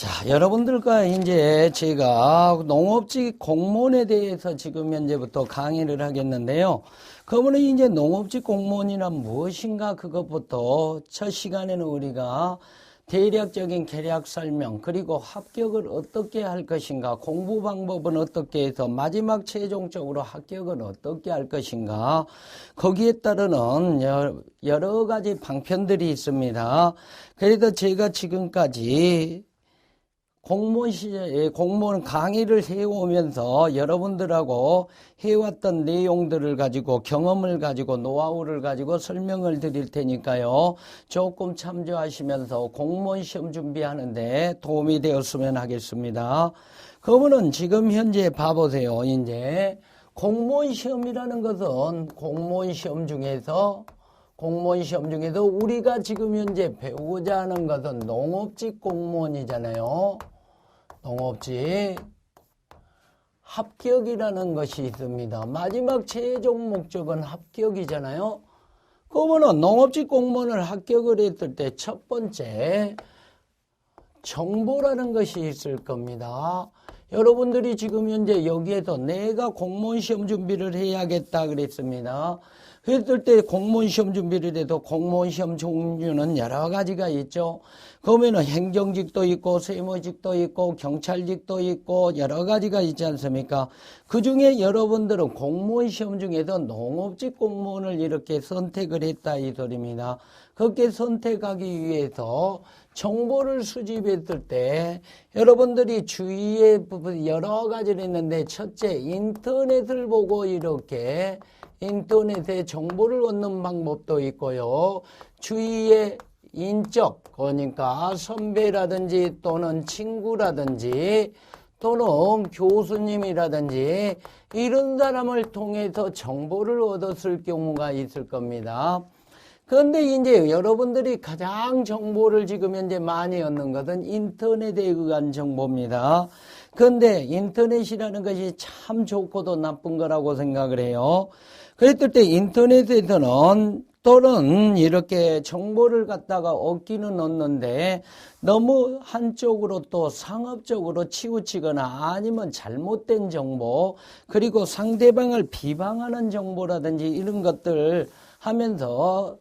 자, 여러분들과 이제 제가 농업직 공무원에 대해서 지금 현재부터 강의를 하겠는데요. 그러면 이제 농업직 공무원이란 무엇인가 그것부터 첫 시간에는 우리가 대략적인 계략 설명 그리고 합격을 어떻게 할 것인가 공부 방법은 어떻게 해서 마지막 최종적으로 합격은 어떻게 할 것인가 거기에 따르는 여러 가지 방편들이 있습니다. 그래서 제가 지금까지 공무원 강의를 해오면서 여러분들하고 해왔던 내용들을 가지고 경험을 가지고 노하우를 가지고 설명을 드릴 테니까요. 조금 참조하시면서 공무원 시험 준비하는데 도움이 되었으면 하겠습니다. 그러면은 지금 현재 봐보세요. 이제 공무원 시험이라는 것은 공무원 시험 중에서 우리가 지금 현재 배우고자 하는 것은 농업직 공무원이잖아요. 농업직 합격이라는 것이 있습니다. 마지막 최종 목적은 합격이잖아요. 그러면 농업직 공무원을 합격을 했을 때 첫 번째 정보라는 것이 있을 겁니다. 여러분들이 지금 현재 여기에서 내가 공무원 시험 준비를 해야겠다 그랬습니다. 그랬을 때 공무원 시험 준비를 해도 공무원 시험 종류는 여러 가지가 있죠. 그러면은 행정직도 있고 세무직도 있고 경찰직도 있고 여러 가지가 있지 않습니까? 그 중에 여러분들은 공무원 시험 중에서 농업직 공무원을 이렇게 선택을 했다 이 소리입니다. 그렇게 선택하기 위해서 정보를 수집했을 때 여러분들이 주위에 여러 가지를 했는데 첫째 인터넷을 보고 이렇게 인터넷에 정보를 얻는 방법도 있고요. 주위에 인적 그러니까 선배라든지 또는 친구라든지 또는 교수님이라든지 이런 사람을 통해서 정보를 얻었을 경우가 있을 겁니다. 그런데 이제 여러분들이 가장 정보를 지금 현재 많이 얻는 것은 인터넷에 의한 정보입니다. 그런데 인터넷이라는 것이 참 좋고도 나쁜 거라고 생각을 해요. 그랬을 때 인터넷에서는 또는 이렇게 정보를 갖다가 얻기는 얻는데 너무 한쪽으로 또 상업적으로 치우치거나 아니면 잘못된 정보 그리고 상대방을 비방하는 정보라든지 이런 것들 하면서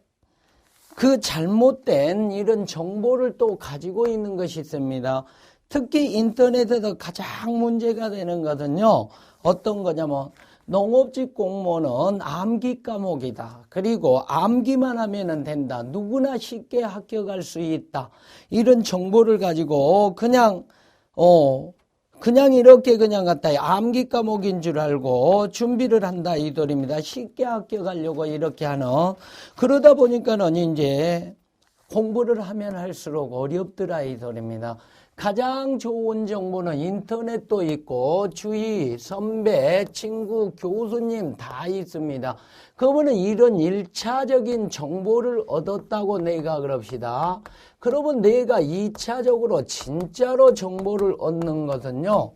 그 잘못된 이런 정보를 또 가지고 있는 것이 있습니다. 특히 인터넷에서 가장 문제가 되는 것은요. 어떤 거냐면 농업직 공무원은 암기 과목이다. 그리고 암기만 하면 된다. 누구나 쉽게 합격할 수 있다. 이런 정보를 가지고 그냥 이렇게 그냥 갖다 암기 과목인 줄 알고 준비를 한다 이 소리입니다. 쉽게 합격하려고 이렇게 하는. 그러다 보니까는 이제 공부를 하면 할수록 어렵더라 이 소리입니다. 가장 좋은 정보는 인터넷도 있고 주위, 선배, 친구, 교수님 다 있습니다. 그러면 이런 1차적인 정보를 얻었다고 내가 그럽시다. 그러면 내가 2차적으로 진짜로 정보를 얻는 것은요.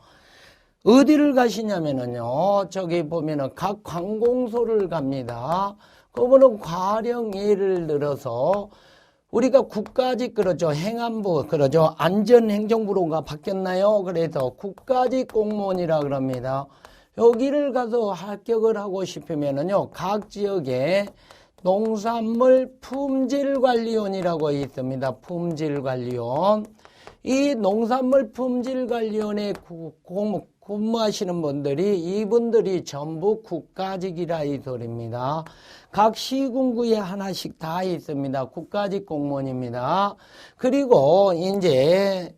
어디를 가시냐면요. 저기 보면은 각 관공서를 갑니다. 그러면은 가령 예를 들어서 우리가 국가직 그러죠. 행안부 그러죠. 안전행정부로가 바뀌었나요? 그래서 국가직 공무원이라 그럽니다. 여기를 가서 합격을 하고 싶으면은요. 각 지역에 농산물 품질관리원이라고 있습니다. 품질관리원. 이 농산물 품질관리원에 근무하시는 분들이 이분들이 전부 국가직이라 이 소리입니다. 각 시군구에 하나씩 다 있습니다. 국가직 공무원입니다. 그리고 이제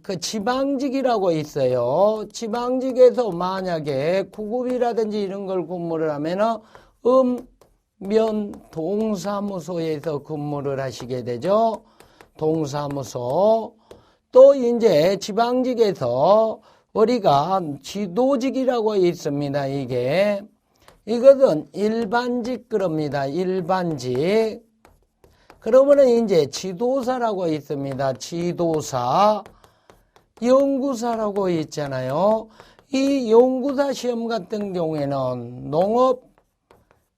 그 지방직이라고 있어요. 지방직에서 만약에 구급이라든지 이런 걸 근무를 하면은 면 동사무소에서 근무를 하시게 되죠. 동사무소. 또 이제 지방직에서 우리가 지도직이라고 있습니다. 이것은 일반직 그럽니다. 일반직. 그러면은 이제 지도사라고 있습니다. 지도사. 연구사라고 있잖아요. 이 연구사 시험 같은 경우에는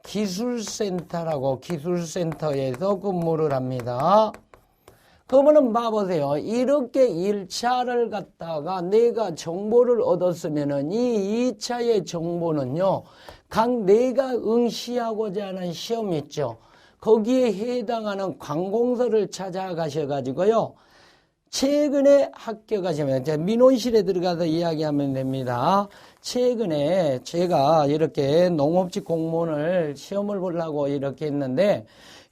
농업기술센터라고 기술센터에서 근무를 합니다. 그러면은 봐보세요. 이렇게 1차를 갖다가 내가 정보를 얻었으면은 이 2차의 정보는요, 각 내가 응시하고자 하는 시험 있죠. 거기에 해당하는 관공서를 찾아가셔가지고요. 최근에 합격하시면, 민원실에 들어가서 이야기하면 됩니다. 최근에 제가 이렇게 농업직 공무원을 시험을 보려고 이렇게 했는데,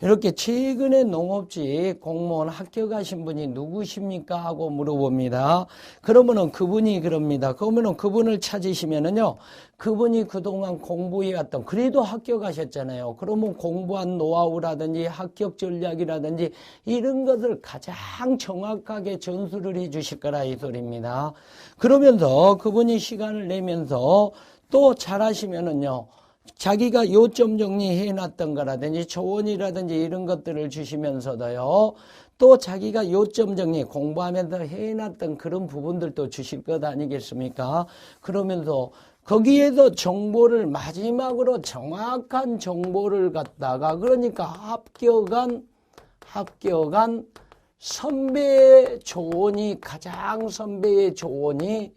이렇게 최근에 농업직 공무원 합격하신 분이 누구십니까? 하고 물어봅니다. 그러면은 그분이 그럽니다. 그러면은 그분을 찾으시면은요, 그분이 그동안 공부해왔던, 그래도 합격하셨잖아요. 그러면 공부한 노하우라든지 합격 전략이라든지 이런 것을 가장 정확하게 전수를 해 주실 거라 이 소리입니다. 그러면서 그분이 시간을 내면서 또 잘하시면은요, 자기가 요점 정리해 놨던 거라든지 조언이라든지 이런 것들을 주시면서도요, 또 자기가 요점 정리 공부하면서 해 놨던 그런 부분들도 주실 것 아니겠습니까? 그러면서 거기에서 정보를 마지막으로 정확한 정보를 갖다가, 그러니까 합격한 선배의 조언이 선배의 조언이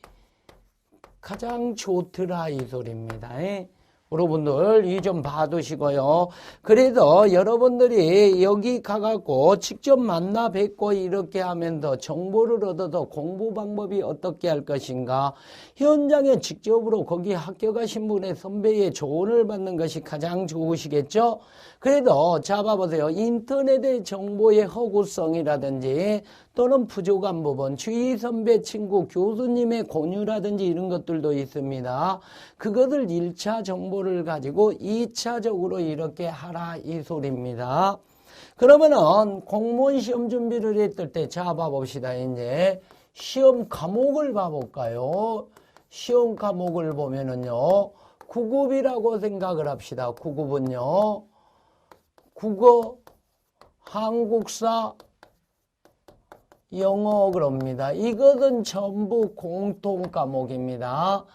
가장 좋더라 이 소리입니다. 여러분들 이 좀 봐두시고요. 그래도 여러분들이 여기 가갖고 직접 만나 뵙고 이렇게 하면서 정보를 얻어서 공부 방법이 어떻게 할 것인가, 현장에 직접으로 거기 합격하신 분의 선배의 조언을 받는 것이 가장 좋으시겠죠. 그래도 잡아보세요. 인터넷의 정보의 허구성이라든지 또는 부족한 부분, 주위 선배, 친구, 교수님의 권유라든지 이런 것들도 있습니다. 그것을 1차 정보를 가지고 2차적으로 이렇게 하라 이 소리입니다. 그러면은 공무원 시험 준비를 했을 때 잡아봅시다. 이제 시험 과목을 봐볼까요? 시험 과목을 보면은요, 9급이라고 생각을 합시다. 9급은요, 국어, 한국사, 영어 그럽니다. 이것은 전부 공통 과목입니다.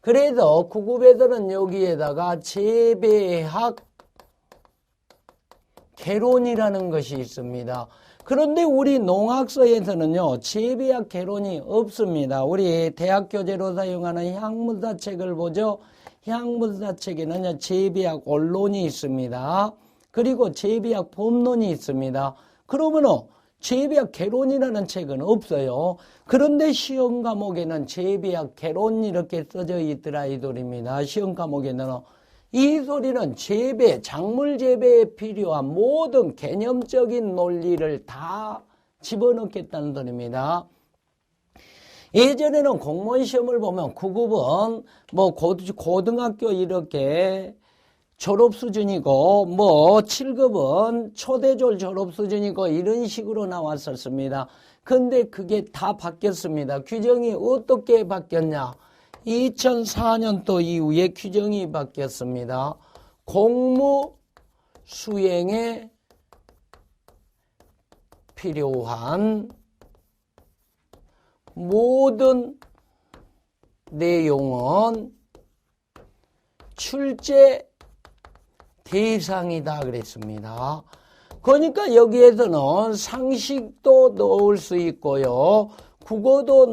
그래서 9급에서는 여기에다가 재배학 개론이라는 것이 있습니다. 그런데 우리 농학서에서는요, 재배학 개론이 없습니다. 우리 대학 교재로 사용하는 향문사 책을 보죠. 향문사 책에는요, 재배학 언론이 있습니다. 그리고 재배학 법론이 있습니다. 그러면은 재배학 개론이라는 책은 없어요. 그런데 시험 과목에는 재배학 개론 이렇게 써져 있더라 이 소리입니다. 시험 과목에는 이 소리는 작물 재배에 필요한 모든 개념적인 논리를 다 집어넣겠다는 소리입니다. 예전에는 공무원 시험을 보면 9급은 뭐 고등학교 이렇게 졸업 수준이고, 7급은 초대졸 졸업 수준이고, 이런 식으로 나왔었습니다. 근데 그게 다 바뀌었습니다. 규정이 어떻게 바뀌었냐? 2004년도 이후에 규정이 바뀌었습니다. 공무 수행에 필요한 모든 내용은 출제 대상이다 그랬습니다. 그러니까 여기에서는 상식도 넣을 수 있고요. 국어도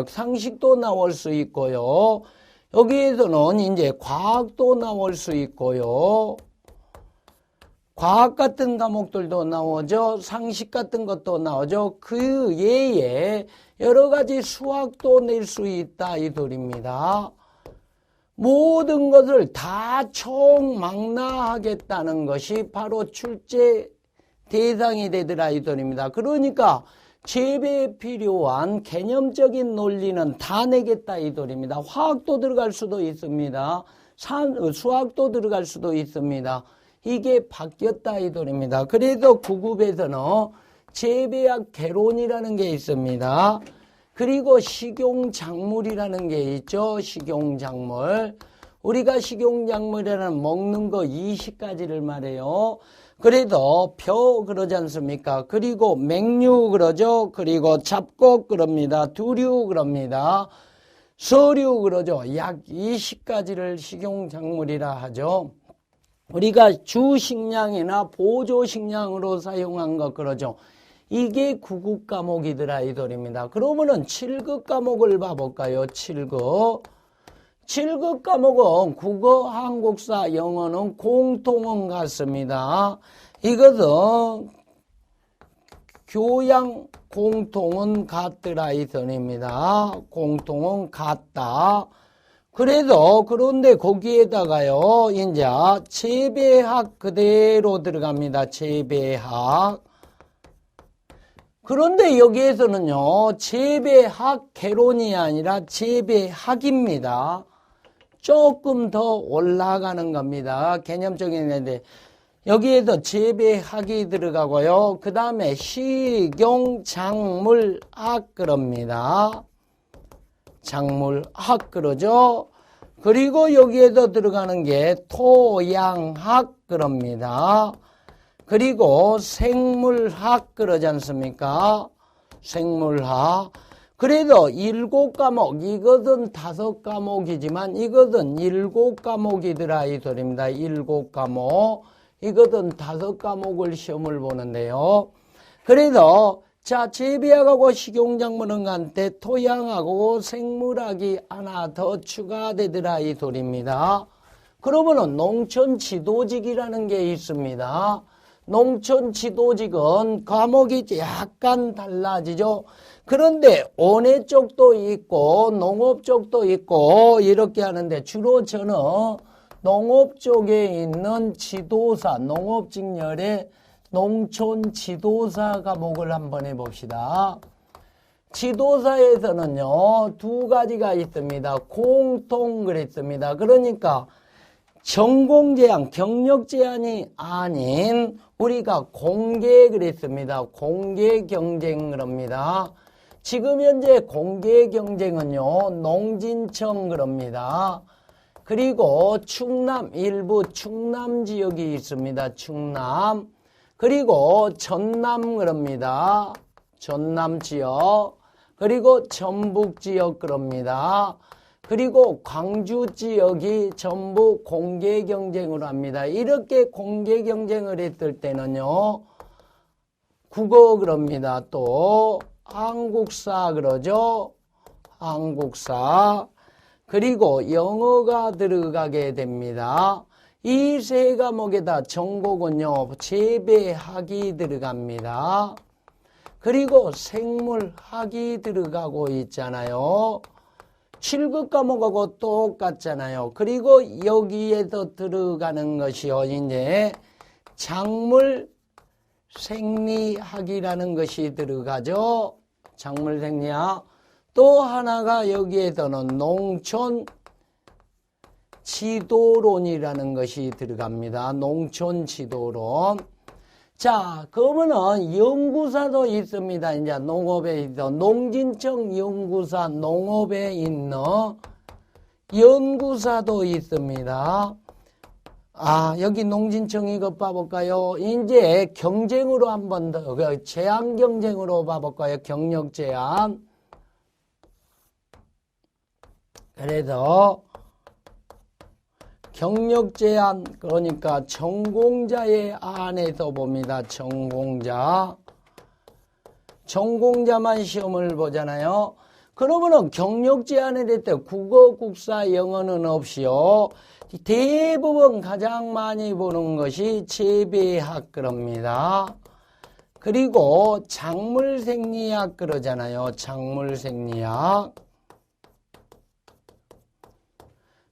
상식도 나올 수 있고요. 여기에서는 이제 과학도 나올 수 있고요. 과학 같은 과목들도 나오죠. 상식 같은 것도 나오죠. 그 외에 여러 가지 수학도 낼 수 있다 이 소리입니다. 모든 것을 다 총망라하겠다는 것이 바로 출제 대상이 되더라 이 소리입니다. 그러니까 재배에 필요한 개념적인 논리는 다 내겠다 이 소리입니다. 화학도 들어갈 수도 있습니다. 수학도 들어갈 수도 있습니다. 이게 바뀌었다 이 소리입니다. 그래서 9급에서는 재배학 개론이라는 게 있습니다. 그리고 식용작물이라는 게 있죠. 식용작물. 우리가 식용작물이라는 먹는 거 20가지를 말해요. 그래도 벼 그러지 않습니까? 그리고 맹류 그러죠. 그리고 잡곡 그럽니다. 두류 그럽니다. 서류 그러죠. 약 20가지를 식용작물이라 하죠. 우리가 주식량이나 보조식량으로 사용한 것 그러죠. 이게 9급 과목이더라 이 소리입니다. 그러면은 7급 과목을 봐볼까요? 7급. 7급 과목은 국어, 한국사, 영어는 공통은 같습니다. 이것은 교양 공통은 같더라 이 소리입니다. 공통은 같다. 그런데 거기에다가요, 이제 재배학 그대로 들어갑니다. 재배학. 그런데 여기에서는요, 재배학 개론이 아니라 재배학입니다. 조금 더 올라가는 겁니다. 개념적인 애인데 여기에도 재배학이 들어가고요. 그 다음에 식용작물학 그럽니다. 작물학 그러죠. 그리고 여기에도 들어가는 게 토양학 그럽니다. 그리고 생물학 그러지 않습니까? 생물학. 그래도 7과목, 이것은 5과목이지만 이것은 7과목이더라 이 소리입니다. 7과목. 이것은 5과목을 시험을 보는데요. 그래도 자, 재배학하고 식용작물은 한때 토양하고 생물학이 하나 더 추가되더라 이 소리입니다. 그러면은 농촌지도직이라는 게 있습니다. 농촌지도직은 과목이 약간 달라지죠. 그런데 원예 쪽도 있고 농업 쪽도 있고 이렇게 하는데 주로 저는 농업 쪽에 있는 지도사, 농업직렬의 농촌 지도사 과목을 한번 해봅시다. 지도사에서는요, 2가지가 있습니다. 공통 그랬습니다. 그러니까 전공 제한, 경력 제한이 아닌 우리가 공개 그랬습니다. 공개 경쟁 그럽니다. 지금 현재 공개 경쟁은요, 농진청 그럽니다. 그리고 충남, 일부 충남 지역이 있습니다. 충남. 그리고 전남 그럽니다. 전남 지역. 그리고 전북 지역 그럽니다. 그리고 광주 지역이 전부 공개 경쟁으로 합니다. 이렇게 공개 경쟁을 했을 때는요. 국어 그럽니다. 또 한국사 그러죠. 한국사. 그리고 영어가 들어가게 됩니다. 이 3과목에다 전공은요, 재배학이 들어갑니다. 그리고 생물학이 들어가고 있잖아요. 7급 과목하고 똑같잖아요. 그리고 여기에도 들어가는 것이요, 이제 작물 생리학이라는 것이 들어가죠. 작물 생리학. 또 하나가 여기에서는 농촌 지도론이라는 것이 들어갑니다. 농촌 지도론. 자, 그러면은 연구사도 있습니다. 이제 농업에 있어. 농진청 연구사, 농업에 있는 연구사도 있습니다. 아, 여기 농진청 이거 봐볼까요? 이제 경쟁으로 한 번 더, 제한 경쟁으로 봐볼까요? 경력 제한. 그래서 경력 제한, 그러니까 전공자의 안에서 봅니다. 전공자만 시험을 보잖아요. 그러면은 경력 제한을 할 때 국어, 국사, 영어는 없이요. 대부분 가장 많이 보는 것이 재배학 그럽니다. 그리고 작물생리학 그러잖아요. 작물생리학.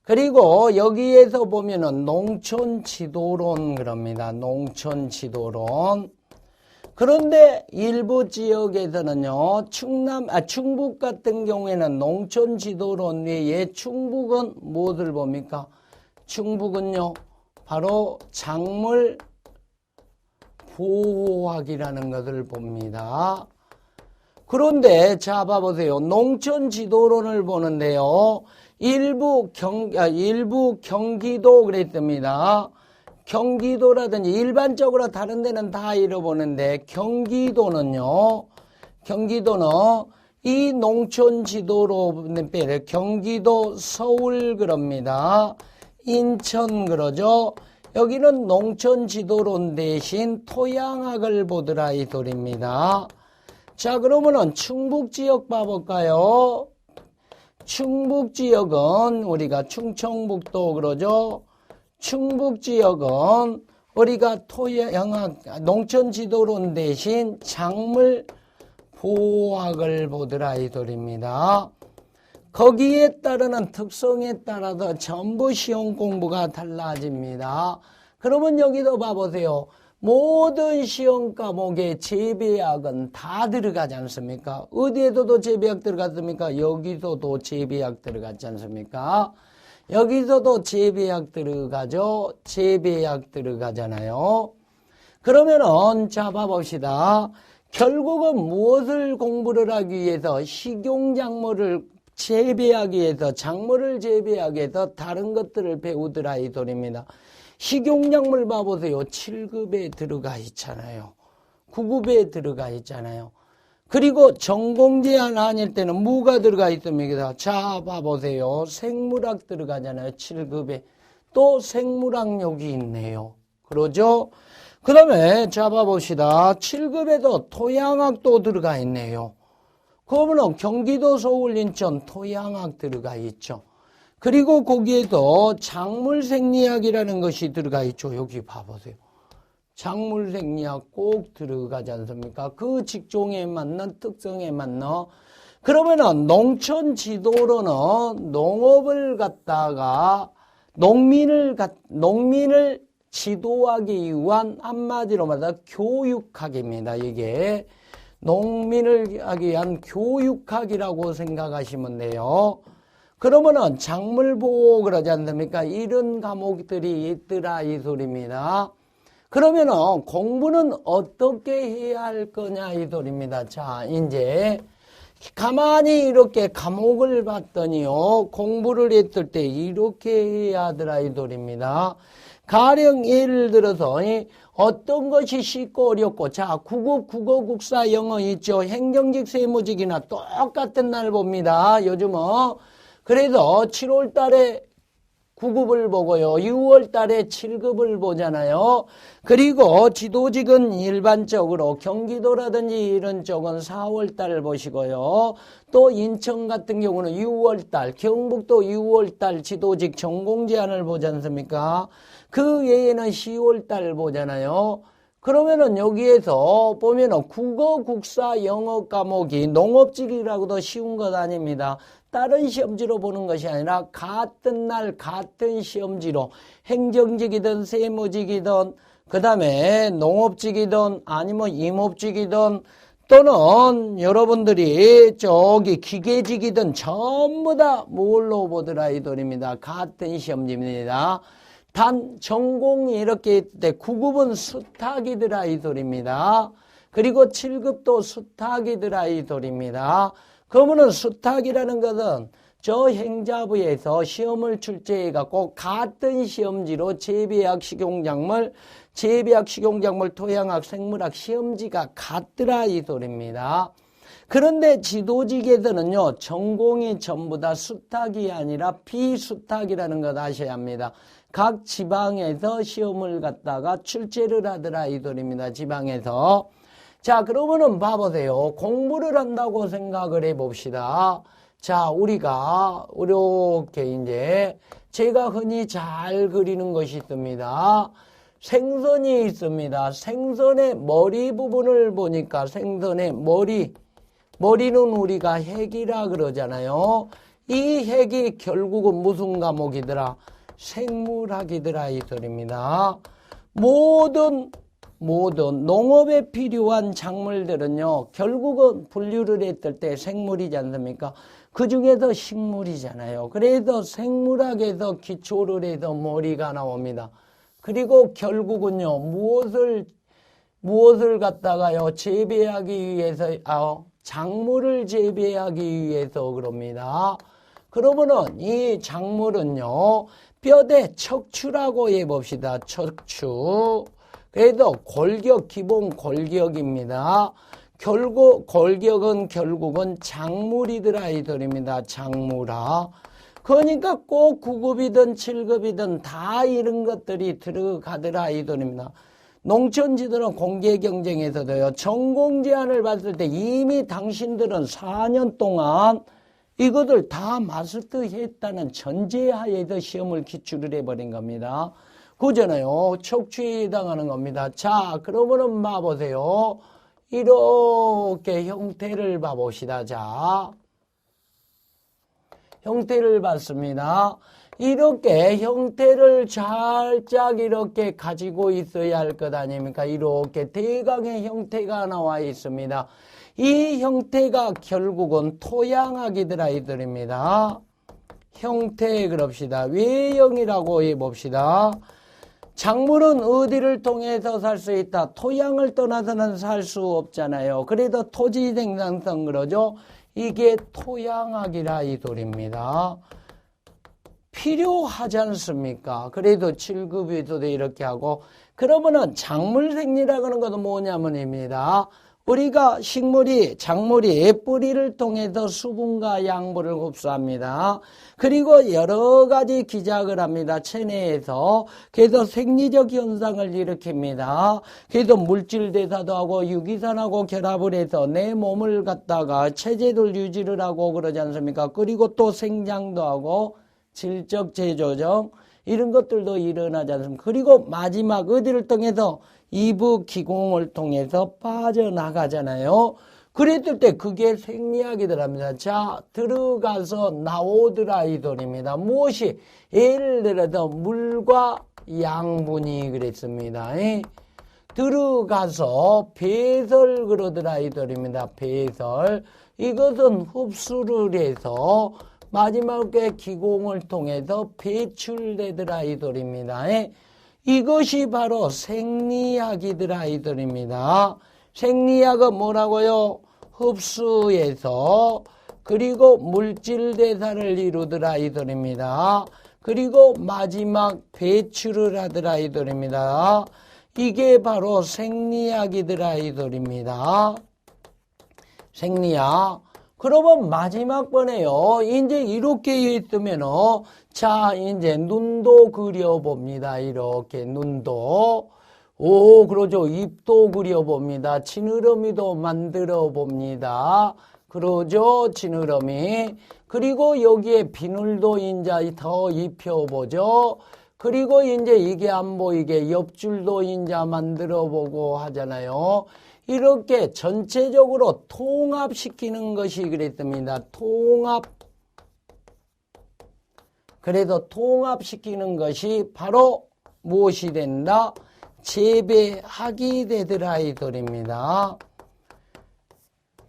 그리고 여기에서 보면은 농촌지도론 그럽니다. 농촌지도론. 그런데 일부 지역에서는요, 충북 같은 경우에는 농촌지도론 외에 충북은 무엇을 봅니까? 충북은요, 바로 작물 보호학이라는 것을 봅니다. 그런데 자 봐보세요. 농촌지도론을 보는데요. 일부 경기도 그랬습니다. 경기도라든지 일반적으로 다른 데는 다 잃어보는데 경기도는 이 농촌지도로 경기도 서울 그럽니다. 인천 그러죠. 여기는 농촌지도론 대신 토양학을 보더라 이 소리입니다. 자, 그러면은 충북지역 봐볼까요? 충북지역은 우리가 충청북도 그러죠. 충북지역은 우리가 토양학, 농촌지도론 대신 작물 보호학을 보더라 이 소리입니다. 거기에 따르는 특성에 따라서 전부 시험 공부가 달라집니다. 그러면 여기도 봐보세요. 모든 시험 과목에 재배학은 다 들어가지 않습니까? 어디에서도 재배학 들어갔습니까? 여기서도 재배학 들어갔지 않습니까? 여기서도 재배학 들어가죠. 재배학 들어가잖아요. 그러면은 자 봐봅시다. 결국은 무엇을 공부를 하기 위해서 식용작물을 재배하기 위해서 작물을 재배하기 위해서 다른 것들을 배우더라 이 소리입니다. 식용작물 봐보세요. 7급에 들어가 있잖아요. 9급에 들어가 있잖아요. 그리고 전공 제한 아닐 때는 뭐가 들어가 있습니까? 자 봐보세요. 생물학 들어가잖아요. 7급에. 또 생물학 여기 있네요. 그러죠? 그 다음에 자 봐봅시다. 7급에도 토양학도 들어가 있네요. 그러면 경기도 서울 인천 토양학 들어가 있죠. 그리고 거기에도 작물생리학이라는 것이 들어가 있죠. 여기 봐보세요. 작물생리학 꼭 들어가지 않습니까? 그 직종에 맞는 특성에 맞는. 그러면은 농촌지도로는 농업을 갖다가 농민을 지도하기 위한 한마디로 말해서 교육학입니다. 이게 농민을 하기 위한 교육학이라고 생각하시면 돼요. 그러면은 작물보호 그러지 않습니까? 이런 과목들이 있더라 이 소리입니다. 그러면은 공부는 어떻게 해야 할 거냐 이 소리입니다. 자, 이제 가만히 이렇게 과목을 봤더니요. 공부를 했을 때 이렇게 해야 하더라 이 소리입니다. 가령 예를 들어서 어떤 것이 쉽고 어렵고 자 9급 국어 국사 영어 있죠. 행정직 세무직이나 똑같은 날 봅니다. 요즘은 그래서 7월 달에 9급을 보고요. 6월 달에 7급을 보잖아요. 그리고 지도직은 일반적으로 경기도라든지 이런 쪽은 4월 달 보시고요. 또 인천 같은 경우는 6월 달, 경북도 6월 달 지도직 전공 제한을 보지 않습니까? 그 외에는 10월 달 보잖아요. 그러면은 여기에서 보면은 국어, 국사, 영어 과목이 농업직이라고도 쉬운 것 아닙니다. 다른 시험지로 보는 것이 아니라 같은 날 같은 시험지로 행정직이든 세무직이든 그 다음에 농업직이든 아니면 임업직이든 또는 여러분들이 저기 기계직이든 전부 다 뭘로 보더라 이 소리입니다. 같은 시험지입니다. 단 전공이 이렇게 있을 때 9급은 수탁이더라 이 소리입니다. 그리고 7급도 수탁이더라 이 소리입니다. 그러면은 수탁이라는 것은 저 행자부에서 시험을 출제해갖고 같은 시험지로 재배학, 식용작물, 토양학, 생물학 시험지가 같더라 이 소리입니다. 그런데 지도직에서는요, 전공이 전부 다 수탁이 아니라 비수탁이라는 것 아셔야 합니다. 각 지방에서 시험을 갖다가 출제를 하더라 이 소리입니다. 지방에서. 자, 그러면은 봐보세요. 공부를 한다고 생각을 해봅시다. 자, 우리가 이렇게 이제 제가 흔히 잘 그리는 것이 있습니다. 생선이 있습니다. 생선의 머리 부분을 보니까 생선의 머리는 우리가 핵이라 그러잖아요. 이 핵이 결국은 무슨 과목이더라? 생물학이더라 이 소리입니다. 모든 농업에 필요한 작물들은요. 결국은 분류를 했을 때 생물이지 않습니까? 그 중에서 식물이잖아요. 그래서 생물학에서 기초를 해서 머리가 나옵니다. 그리고 결국은요. 무엇을 갖다가요. 재배하기 위해서 작물을 재배하기 위해서 그럽니다. 그러면은 이 작물은요. 뼈대 척추라고 해봅시다. 척추. 그래도 기본 골격입니다. 골격은 결국은 작물이더라 이 소리입니다. 작물아. 그러니까 꼭 9급이든 7급이든 다 이런 것들이 들어가더라 이돈입니다. 농촌지도는 공개 경쟁에서도요, 전공 제한을 받을 때 이미 당신들은 4년 동안 이것을 다 마스터했다는 전제하에서 시험을 기출을 해버린 겁니다. 그잖아요. 척추에 해당하는 겁니다. 자, 그러면은 봐보세요. 이렇게 형태를 봐봅시다. 자, 형태를 봤습니다. 이렇게 형태를 살짝 이렇게 가지고 있어야 할 것 아닙니까? 이렇게 대강의 형태가 나와 있습니다. 이 형태가 결국은 토양학이들 아이들입니다. 형태 그럽시다. 외형이라고 해봅시다. 작물은 어디를 통해서 살 수 있다? 토양을 떠나서는 살 수 없잖아요. 그래도 토지 생산성 그러죠. 이게 토양학이라 이 소리입니다. 필요하지 않습니까? 그래도 7급에서도 이렇게 하고, 그러면은 작물생리라고 하는 것은 뭐냐면입니다. 우리가 작물이 뿌리를 통해서 수분과 양분을 흡수합니다. 그리고 여러 가지 기작을 합니다. 체내에서. 그래서 생리적 현상을 일으킵니다. 그래서 물질 대사도 하고 유기산하고 결합을 해서 내 몸을 갖다가 체제를 유지를 하고 그러지 않습니까? 그리고 또 생장도 하고 질적 재조정 이런 것들도 일어나지 않습니까? 그리고 마지막 어디를 통해서 이부 기공을 통해서 빠져나가잖아요. 그랬을 때 그게 생리학이더랍니다. 자, 들어가서 나오더라 이 소리입니다. 무엇이? 예를 들어서 물과 양분이 그랬습니다. 들어가서 배설 그러더라 이 소리입니다. 배설. 이것은 흡수를 해서 마지막에 기공을 통해서 배출되더라 이 소리입니다. 이것이 바로 생리학이더라 이 소리입니다. 생리학은 뭐라고요? 흡수해서 그리고 물질 대사를 이루더라 이 소리입니다. 그리고 마지막 배출을 하더라 이 소리입니다. 이게 바로 생리학이더라 이 소리입니다. 생리학. 그러면 마지막 번에요. 이제 이렇게 있으면은, 자, 이제 눈도 그려봅니다. 이렇게 눈도. 오, 그러죠. 입도 그려봅니다. 지느러미도 만들어 봅니다. 그러죠. 지느러미. 그리고 여기에 비늘도 이제 더 입혀보죠. 그리고 이제 이게 안 보이게 옆줄도 이제 만들어 보고 하잖아요. 이렇게 전체적으로 통합시키는 것이 그랬습니다. 통합. 그래서 통합시키는 것이 바로 무엇이 된다? 재배학이 되더라 이 소리입니다.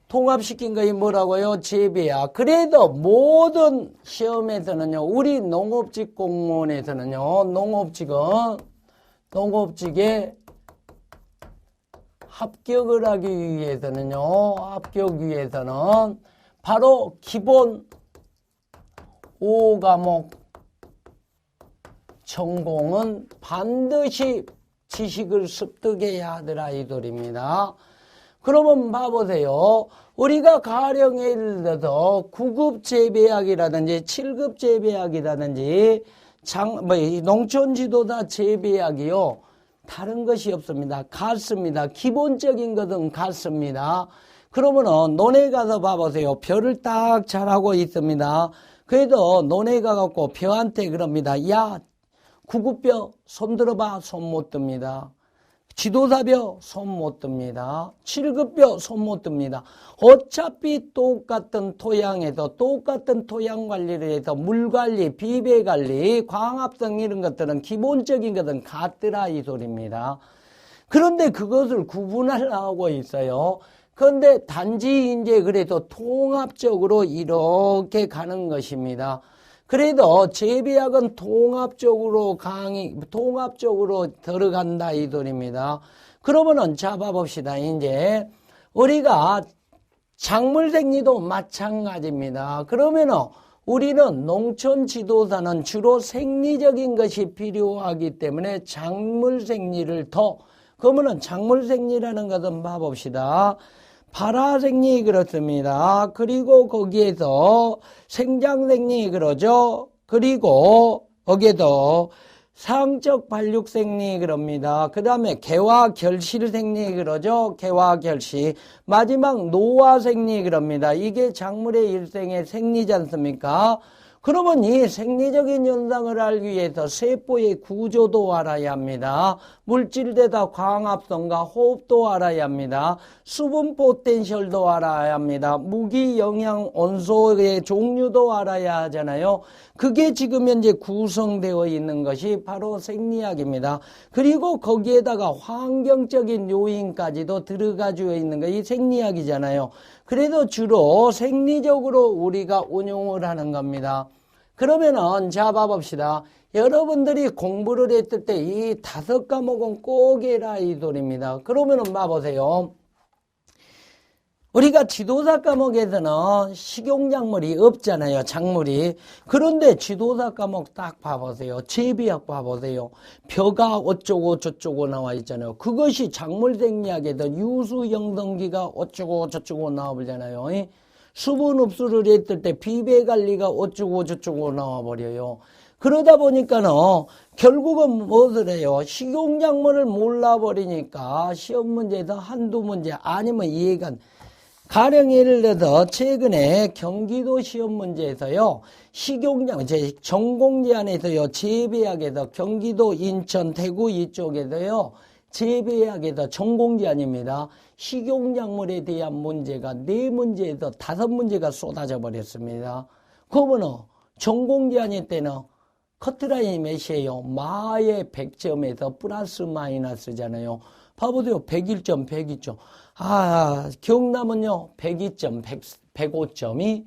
통합시킨 것이 뭐라고요? 재배학. 그래도 모든 시험에서는요, 우리 농업직 공무원에서는요, 농업직에 합격을 하기 위해서는요, 바로 기본 5과목 전공은 반드시 지식을 습득해야 하더라 이 소리입니다. 그러면 봐보세요. 우리가 가령 예를 들어서 9급 재배학이라든지 7급 재배학이라든지 농촌지도사 재배학이요. 다른 것이 없습니다. 같습니다. 기본적인 것은 같습니다. 그러면은 논에 가서 봐보세요. 벼를 딱 잘하고 있습니다. 그래도 논에 가갖고 벼한테 그럽니다. 야, 9급벼 손 들어봐. 손 못 듭니다. 지도사벼 손 못 듭니다. 7급벼 손 못 듭니다. 어차피 똑같은 토양에서 똑같은 토양 관리를 해서 물 관리, 비배 관리, 광합성 이런 것들은 기본적인 것은 같더라 이 소리입니다. 그런데 그것을 구분하려고 있어요. 그런데 단지 이제 그래도 통합적으로 이렇게 가는 것입니다. 그래도 재배학은 통합적으로 들어간다 이 소리입니다. 그러면은 잡아봅시다. 이제 우리가 작물생리도 마찬가지입니다. 그러면은 우리는 농촌 지도사는 주로 생리적인 것이 필요하기 때문에 작물생리를 그러면은 작물생리라는 것은 봐봅시다. 발화생리 그렇습니다. 그리고 거기에서 생장생리 그러죠. 그리고 거기에도 상적 발육생리 그럽니다. 그 다음에 개화결실생리 그러죠. 개화결실. 마지막 노화생리 그럽니다. 이게 작물의 일생의 생리지 않습니까? 그러면 이 생리적인 현상을 알기 위해서 세포의 구조도 알아야 합니다. 물질대다 광합성과 호흡도 알아야 합니다. 수분 포텐셜도 알아야 합니다. 무기, 영양, 온소의 종류도 알아야 하잖아요. 그게 지금 현재 구성되어 있는 것이 바로 생리학입니다. 그리고 거기에다가 환경적인 요인까지도 들어가져 있는 것이 생리학이잖아요. 그래도 주로 생리적으로 우리가 운용을 하는 겁니다. 그러면은 자 봐봅시다. 여러분들이 공부를 했을 때 이 5과목은 꼭 해라 이 소리입니다. 그러면은 봐보세요. 우리가 지도사 과목에서는 식용작물이 없잖아요. 작물이. 그런데 지도사 과목 딱 봐보세요. 재배학 봐보세요. 벼가 어쩌고 저쩌고 나와 있잖아요. 그것이 작물생리학에서 유수영성기가 어쩌고 저쩌고 나와버리잖아요. 수분 흡수를 했을 때 비배관리가 어쩌고 저쩌고 나와버려요. 그러다 보니까는 결국은 무엇을 해요? 식용작물을 몰라버리니까 시험 문제에서 한두 문제 아니면 이해가 가령 예를 들어서 최근에 경기도 시험 문제에서요. 식용작, 제 전공 제안에서요. 재배학에서 경기도, 인천, 대구 이쪽에서요. 재배학에서 전공 제안입니다. 식용작물에 대한 문제가 4문제에서 5문제가 쏟아져 버렸습니다. 그러면은 전공 제안일 때는 커트라인이 몇이에요? 마의 100점에서 플러스 마이너스잖아요. 봐보세요. 101점, 102점. 경남은요, 102점, 105점이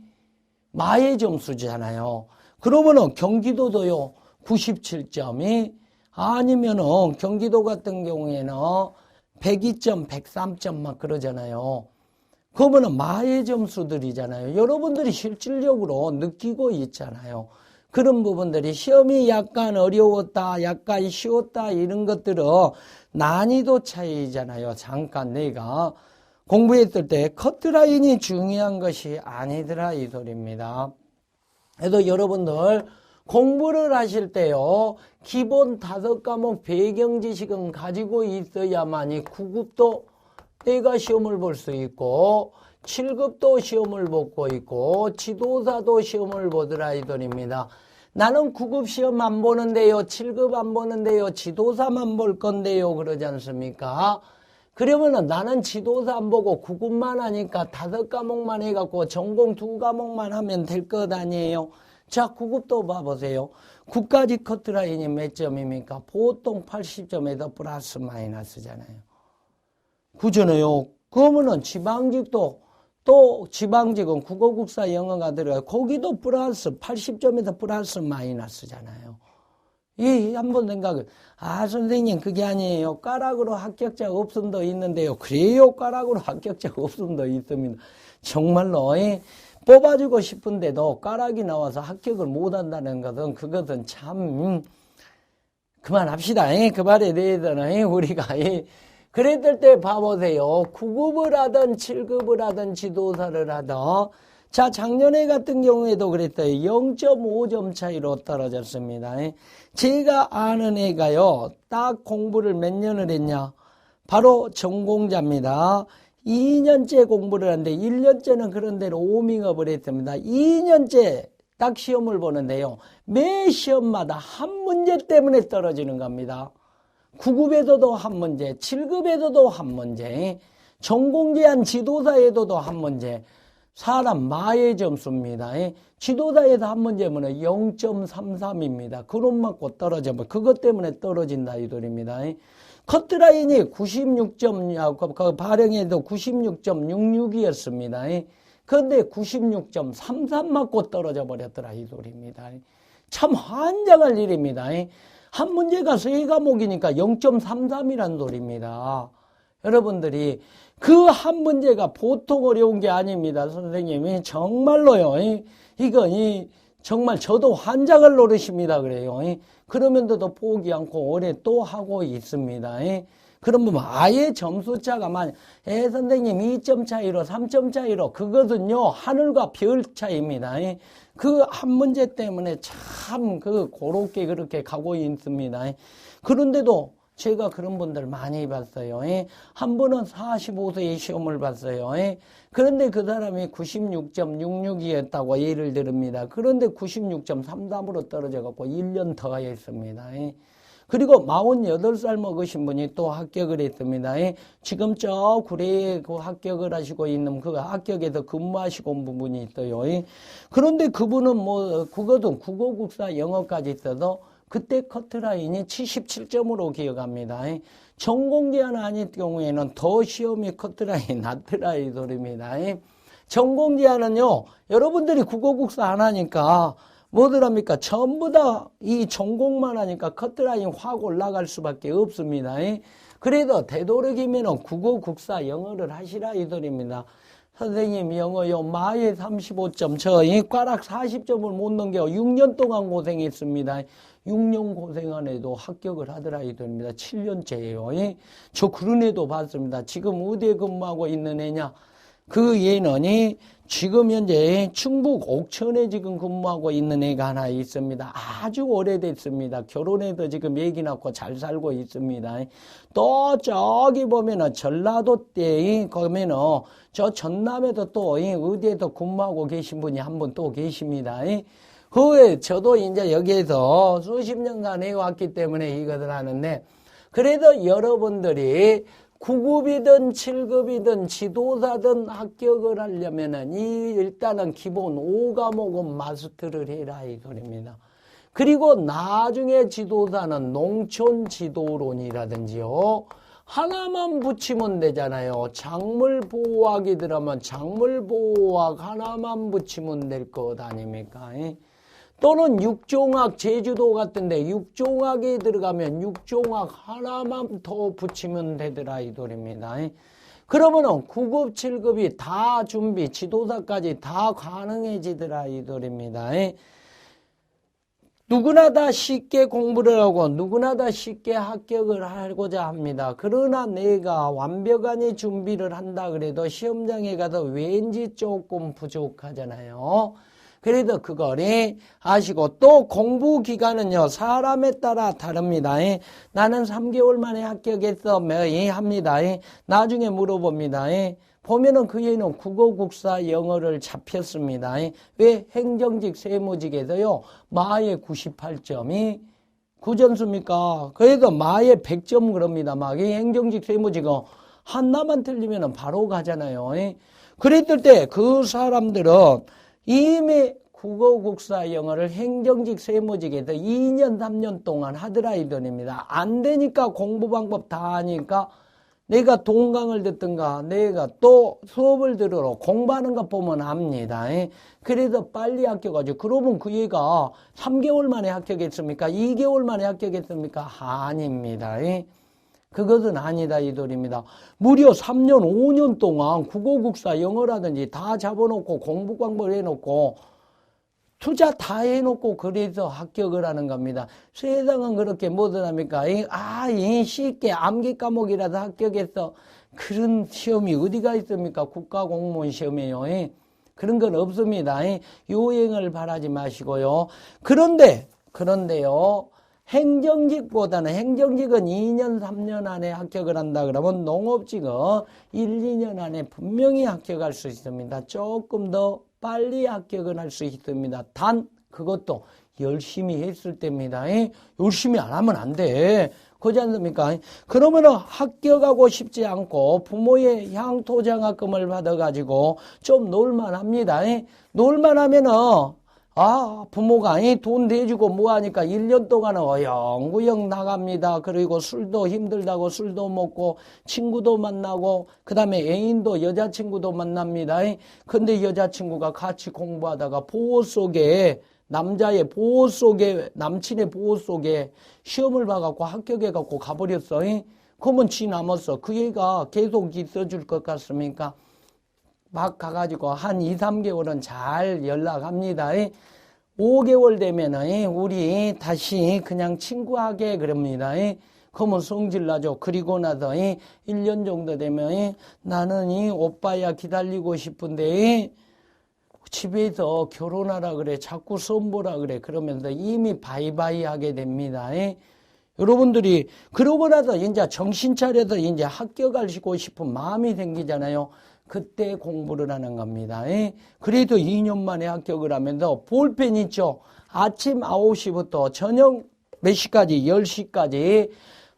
마의 점수잖아요. 그러면은 경기도도요, 97점이 아니면은 경기도 같은 경우에는 102점, 103점 막 그러잖아요. 그러면은 마의 점수들이잖아요. 여러분들이 실질적으로 느끼고 있잖아요. 그런 부분들이 시험이 약간 어려웠다, 약간 쉬웠다 이런 것들은 난이도 차이잖아요. 잠깐 내가 공부했을 때 커트라인이 중요한 것이 아니더라 이 소리입니다. 그래서 여러분들 공부를 하실 때요. 기본 5과목 배경 지식은 가지고 있어야만이 9급도 내가 시험을 볼 수 있고 7급도 시험을 보고 있고 지도사도 시험을 보더라 이 소리입니다. 나는 9급 시험 안 보는데요. 7급 안 보는데요. 지도사만 볼 건데요. 그러지 않습니까? 그러면은 나는 지도사 안 보고 9급만 하니까 5과목만 해갖고 전공 2과목만 하면 될 것 아니에요. 자, 9급도 봐보세요. 9까지 커트라인이 몇 점입니까? 보통 80점에서 플러스 마이너스잖아요. 그잖아요. 그러면은 지방직도 또 지방직은 국어국사 영어가 들어가요. 거기도 플러스 80점에서 플러스 마이너스잖아요. 예, 한번 생각을. 선생님 그게 아니에요. 가락으로 합격자 없음도 있는데요. 그래요. 가락으로 합격자 없음도 있습니다. 정말로 뽑아주고 싶은데도 가락이 나와서 합격을 못한다는 것은 그것은 참 그만합시다. 그 말에 대해서는 우리가 그랬을 때 봐보세요. 9급을 하든 7급을 하든 지도사를 하든 자 작년에 같은 경우에도 그랬어요. 0.5점 차이로 떨어졌습니다. 제가 아는 애가요. 딱 공부를 몇 년을 했냐. 바로 전공자입니다. 2년째 공부를 하는데 1년째는 그런 대로 오밍업을 했습니다. 2년째 딱 시험을 보는데요. 매 시험마다 한 문제 때문에 떨어지는 겁니다. 9급에서도 한 문제, 7급에서도 한 문제, 전공제한 지도사에서도 한 문제, 사람 마의 점수입니다. 지도사에서 한 문제면 0.33입니다. 그놈 맞고 떨어지면 그것 때문에 떨어진다 이 소리입니다. 커트라인이 96점, 그 발령에도 96.66이었습니다. 그런데 96.33 맞고 떨어져 버렸더라 이 소리입니다. 참 환장할 일입니다. 한 문제가 3과목이니까 0.33이라는 소리입니다. 여러분들이 그 한 문제가 보통 어려운 게 아닙니다. 선생님이 정말로요. 이거 정말 저도 환장을 노릇입니다. 그래요. 그러면서도 포기 않고 올해 또 하고 있습니다. 그러면 아예 점수차가 선생님 2점 차이로 3점 차이로 그것은요 하늘과 별 차이입니다. 그 한 문제 때문에 참 고롭게 그렇게 가고 있습니다. 그런데도 제가 그런 분들 많이 봤어요. 한 분은 45세에 시험을 봤어요. 그런데 그 사람이 96.66이었다고 예를 들습니다. 그런데 96.33으로 떨어져갖고 1년 더 했습니다. 그리고 48살 먹으신 분이 또 합격을 했습니다. 지금 저 구례에 그 합격을 하시고 있는 그 합격에서 근무하시고 온 부분이 있어요. 그런데 그분은 그것도 국어국사 영어까지 있어도 그때 커트라인이 77점으로 기억합니다. 전공 제한 아닐 경우에는 더 시험이 커트라인이 낮더라 이 소리입니다. 전공 제한은요, 여러분들이 국어국사 안 하니까 뭐더랍니까? 전부 다 이 전공만 하니까 커트라인 확 올라갈 수밖에 없습니다. 그래도 되도록이면 국어국사 영어를 하시라 이 소리입니다. 선생님 영어요 마에 35점 저 꽈락 40점을 못 넘겨 6년 동안 고생했습니다. 6년 고생 안 해도 합격을 하더라 이 소리입니다. 7년째예요. 저 그런 애도 봤습니다. 지금 어디에 근무하고 있는 애냐? 그 얘는 지금 현재 충북 옥천에 지금 근무하고 있는 애가 하나 있습니다. 아주 오래됐습니다. 결혼해서 지금 애기 낳고 잘 살고 있습니다. 또 저기 보면은 전라도 때 거기면은 저 전남에도 또 어디에도 근무하고 계신 분이 한 분 또 계십니다. 그에 저도 이제 여기에서 수십 년간 해왔기 때문에 이것을 하는데 그래도 여러분들이 9급이든 7급이든 지도사든 합격을 하려면은 일단은 기본 5과목은 마스터를 해라 이 소리입니다. 그리고 나중에 지도사는 농촌 지도론이라든지요. 하나만 붙이면 되잖아요. 작물보호학이 들어가면 작물보호학 하나만 붙이면 될 것 아닙니까? 또는 육종학, 제주도 같은데 육종학에 들어가면 육종학 하나만 더 붙이면 되더라 이 소리입니다. 그러면은 9급, 7급이 다 준비, 지도사까지 다 가능해지더라 이 소리입니다. 누구나 다 쉽게 공부를 하고 누구나 다 쉽게 합격을 하고자 합니다. 그러나 내가 완벽하게 준비를 한다 그래도 시험장에 가서 왠지 조금 부족하잖아요. 그래도 그거를 아시고 또 공부 기간은요 사람에 따라 다릅니다. 나는 3개월 만에 합격했어 합니다. 나중에 물어봅니다. 보면은 그 애는 국어국사 영어를 잡혔습니다. 왜? 행정직 세무직에서요 마에 98점이 9점수입니까? 그래도 마에 100점 그럽니다. 막 이 행정직 세무직은 하나만 틀리면은 바로 가잖아요. 그랬을 때 그 사람들은 이미 국어국사 영어를 행정직 세무직에서 2년 3년 동안 하더라 이 돈입니다. 안 되니까 공부 방법 다 하니까 내가 동강을 듣든가 내가 또 수업을 들으러 공부하는 것 보면 압니다. 그래서 빨리 합격하죠. 그러면 그 얘가 3개월 만에 합격했습니까? 2개월 만에 합격했습니까? 아닙니다. 그것은 아니다 이 소리입니다. 무려 3년 5년 동안 국어국사 영어라든지 다 잡아놓고 공부 방법을 해놓고 투자 다 해놓고 그래서 합격을 하는 겁니다. 세상은 그렇게 뭐든 합니까? 쉽게 암기 과목이라도 합격했어. 그런 시험이 어디가 있습니까? 국가공무원 시험이에요. 그런 건 없습니다. 요행을 바라지 마시고요. 그런데요. 행정직보다는 행정직은 2년 3년 안에 합격을 한다 그러면 농업직은 1, 2년 안에 분명히 합격할 수 있습니다. 조금 더 빨리 합격을 할 수 있습니다. 단 그것도 열심히 했을 때입니다. 열심히 안 하면 안 돼. 그렇지 않습니까? 그러면은 합격하고 싶지 않고 부모의 향토장학금을 받아가지고 좀 놀만합니다. 놀만하면은 부모가 돈 대주고 뭐하니까 1년 동안은 어영부영 나갑니다. 그리고 술도 힘들다고 술도 먹고 친구도 만나고 그 다음에 애인도 여자친구도 만납니다. 근데 여자친구가 같이 공부하다가 보호 속에 남자의 보호 속에 남친의 보호 속에 시험을 봐갖고 합격해갖고 가버렸어. 그러면 지 남았어. 그 애가 계속 있어줄 것 같습니까? 막 가가지고 한 2, 3개월은 잘 연락합니다. 5개월 되면은 우리 다시 그냥 친구하게 그럽니다. 그러면 성질 나죠. 그리고 나서 1년 정도 되면 나는 오빠야 기다리고 싶은데 집에서 결혼하라 그래. 자꾸 선보라 그래. 그러면서 이미 바이바이 하게 됩니다. 여러분들이 그러고 나서 이제 정신 차려서 이제 학교 가시고 싶은 마음이 생기잖아요. 그때 공부를 하는 겁니다. 그래도 2년 만에 합격을 하면서 볼펜 있죠. 아침 9시부터 저녁 몇 시까지? 10시까지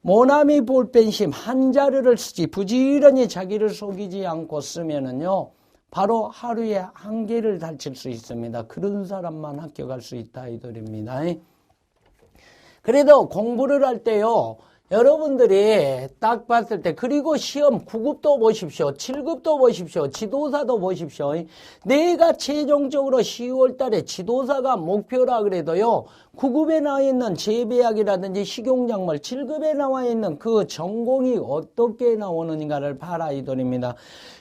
모나미 볼펜심 한 자루를 쓰지 부지런히 자기를 속이지 않고 쓰면은요. 바로 하루에 1개를 달칠 수 있습니다. 그런 사람만 합격할 수 있다 이 소리입니다. 그래도 공부를 할 때요. 여러분들이 딱 봤을 때 그리고 시험 9급도 보십시오. 7급도 보십시오. 지도사도 보십시오. 내가 최종적으로 10월 달에 지도사가 목표라 그래도요. 9급에 나와 있는 재배학이라든지 식용작물 7급에 나와 있는 그 전공이 어떻게 나오는가를 봐라 이 소리입니다.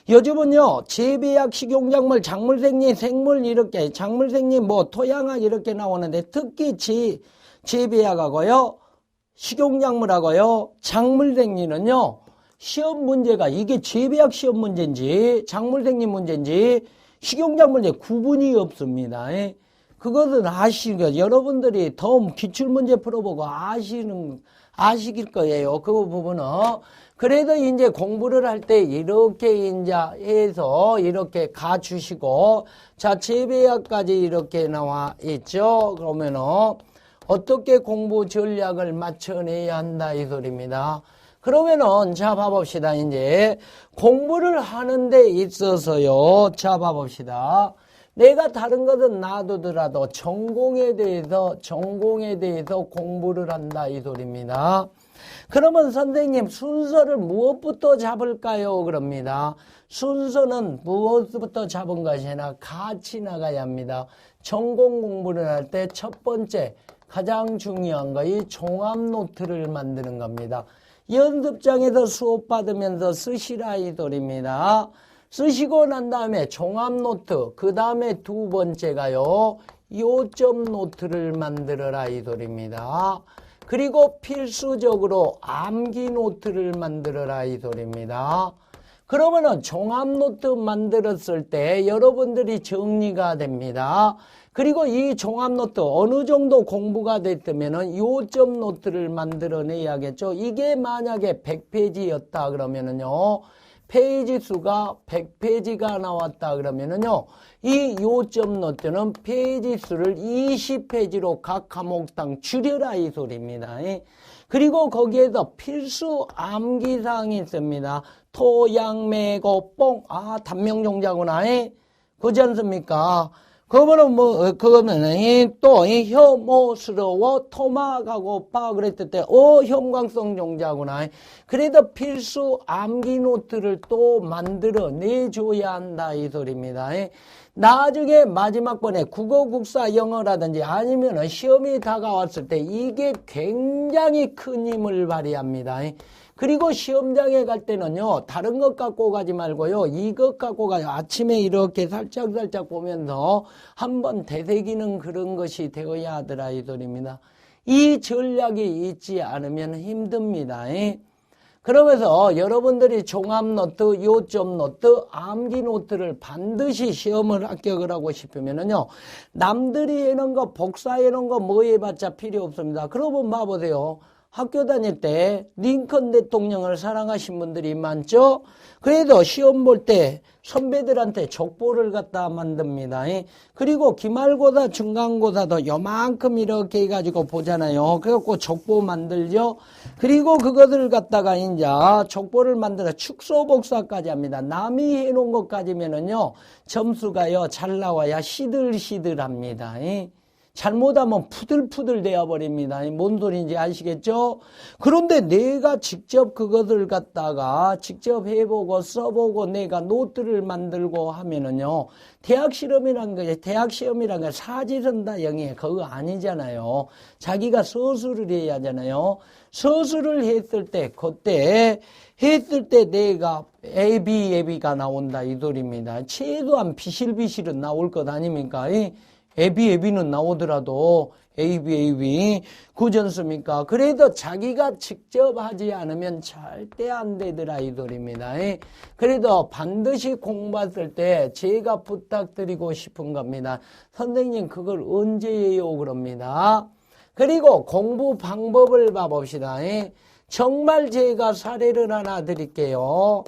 요즘은요. 재배학, 식용작물, 작물생리, 생물 이렇게 작물생리 뭐 토양학 이렇게 나오는데 특히 재배학하고요. 식용작물하고요. 작물생리는요. 시험 문제가 이게 재배학 시험 문제인지 작물생리 문제인지 식용작물 문제 구분이 없습니다. 그것은 아시는 거예요. 여러분들이 더 기출문제 풀어보고 아시길 거예요. 그 부분은. 그래도 이제 공부를 할 때 이렇게 이제 해서 이렇게 가주시고 자 재배학까지 이렇게 나와 있죠. 그러면은 어떻게 공부 전략을 맞춰내야 한다 이 소리입니다. 그러면은 자 봐봅시다. 이제 공부를 하는 데 있어서요. 자 봐봅시다. 내가 다른 것은 놔두더라도 전공에 대해서 공부를 한다 이 소리입니다. 그러면 선생님 순서를 무엇부터 잡을까요? 그럽니다. 순서는 무엇부터 잡은 것이 아니라 같이 나가야 합니다. 전공 공부를 할 때 첫 번째 가장 중요한 것이 종합 노트를 만드는 겁니다. 연습장에서 수업 받으면서 쓰시라 이 소리입니다. 쓰시고 난 다음에 종합 노트, 그 다음에 두 번째가요. 요점 노트를 만들어라 이 소리입니다. 그리고 필수적으로 암기 노트를 만들어라 이 소리입니다. 그러면은 종합 노트 만들었을 때 여러분들이 정리가 됩니다. 그리고 이 종합 노트 어느 정도 공부가 됐다면은 요점 노트를 만들어내야겠죠. 이게 만약에 100페이지였다 그러면은요. 페이지 수가 100페이지가 나왔다 그러면은요. 이 요점 노트는 페이지 수를 20페이지로 각 과목당 줄여라 이 소리입니다. 그리고 거기에서 필수 암기사항이 있습니다. 토, 양, 매고, 뽕. 단명 종자구나. 그렇지 않습니까? 그러면은 그거는 또 혐오스러워 토막하고 빠 그랬을 때 혐광성 종자구나. 그래도 필수 암기 노트를 또 만들어 내줘야 한다 이 소리입니다. 나중에 마지막 번에 국어, 국사, 영어라든지 아니면 시험이 다가왔을 때 이게 굉장히 큰 힘을 발휘합니다. 그리고 시험장에 갈 때는요, 다른 것 갖고 가지 말고요, 이것 갖고 가요. 아침에 이렇게 살짝 보면서 한번 되새기는 그런 것이 되어야 하더라, 이 소리입니다. 이 전략이 있지 않으면 힘듭니다. 그러면서 여러분들이 종합 노트, 요점 노트, 암기 노트를 반드시 시험을 합격을 하고 싶으면은요, 남들이 해놓은 거, 복사해놓은 거 뭐 해봤자 필요 없습니다. 그러고 봐보세요. 학교 다닐 때 링컨 대통령을 사랑하신 분들이 많죠? 그래도 시험 볼 때 선배들한테 족보를 갖다 만듭니다. 그리고 기말고사, 중간고사도 요만큼 이렇게 해가지고 보잖아요. 그래갖고 족보 만들죠? 그리고 그것을 갖다가 이제 족보를 만들어 축소복사까지 합니다. 남이 해놓은 것까지면은요, 점수가요, 잘 나와야 시들시들합니다. 잘못하면 푸들푸들 되어버립니다. 뭔 소리인지 아시겠죠? 그런데 내가 직접 그것을 갖다가 직접 해보고 써보고 내가 노트를 만들고 하면은요, 대학시험이란 게 사지선다 영예 그거 아니잖아요. 자기가 서술을 해야 하잖아요. 서술을 했을 때 그때 내가 예비가 나온다 이 소리입니다. 최소한 비실비실은 나올 것 아닙니까? 예비는 나오더라도 ABAB 그렇습니까? 그래도 자기가 직접 하지 않으면 절대 안 되들 아이돌입니다. 그래도 반드시 공부했을 때 제가 부탁드리고 싶은 겁니다. 선생님 그걸 언제 해요? 그럽니다. 그리고 공부 방법을 봐봅시다. 정말 제가 사례를 하나 드릴게요.